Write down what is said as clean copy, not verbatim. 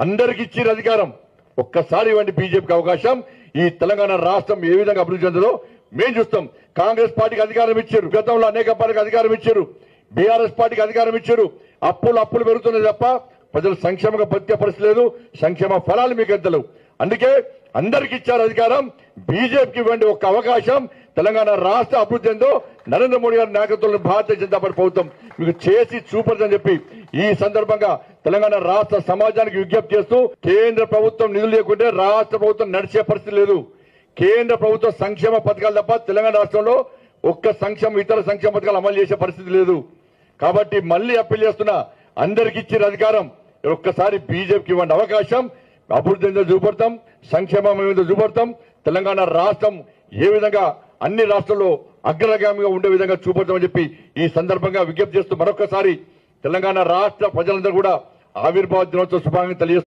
అందరికి ఇచ్చిన అధికారం ఒక్కసారి ఇవ్వండి బీజేపీకి అవకాశం. ఈ తెలంగాణ రాష్ట్రం ఏ విధంగా అభివృద్ధి చెందదో మేము చూస్తాం. కాంగ్రెస్ పార్టీకి అధికారం ఇచ్చారు, గతంలో అనేక పార్టీకి అధికారం ఇచ్చారు, బీఆర్ఎస్ పార్టీకి అధికారం ఇచ్చారు. అప్పులు పెరుగుతున్నాయి తప్ప ప్రజలు సంక్షేమంగా బతికే పరిస్థితి లేదు. సంక్షేమ ఫలాలు మీకు ఎద్దలేవు. అందుకే అందరికి ఇచ్చారు అధికారం. బీజేపీకి ఇవ్వండి ఒక్క అవకాశం. తెలంగాణ రాష్ట్ర అభివృద్ధి ఏందో నరేంద్ర మోడీ గారి నాయకత్వంలో భారతీయ జనతా పార్టీ ప్రభుత్వం మీకు చేసి చూపదని చెప్పి ఈ సందర్భంగా తెలంగాణ రాష్ట్ర సమాజానికి విజ్ఞప్తి చేస్తూ, కేంద్ర ప్రభుత్వం నిధులు లేకుంటే రాష్ట్ర ప్రభుత్వం నడిచే పరిస్థితి లేదు. కేంద్ర ప్రభుత్వ సంక్షేమ పథకాలు తప్ప తెలంగాణ రాష్ట్రంలో ఇతర సంక్షేమ పథకాలు అమలు చేసే పరిస్థితి లేదు. కాబట్టి మళ్ళీ అప్పీల్ చేస్తున్నా, అందరికి ఇచ్చిన అధికారం ఒక్కసారి బీజేపీకి ఇవ్వండి అవకాశం. అభివృద్ధి ఏందో చూపడతాం, సంక్షేమం ఏదో చూపడతాం. తెలంగాణ రాష్ట్రం ఏ విధంగా అన్ని రాష్ట్రాల్లో అగ్రగామిగా ఉండే విధంగా చూపడతామని చెప్పి ఈ సందర్భంగా విజ్ఞప్తి చేస్తూ మరొకసారి తెలంగాణ రాష్ట్ర ప్రజలందరూ కూడా ఆవిర్భావ దినోత్సవ శుభాకాంక్షలు తెలియజేస్తున్నారు.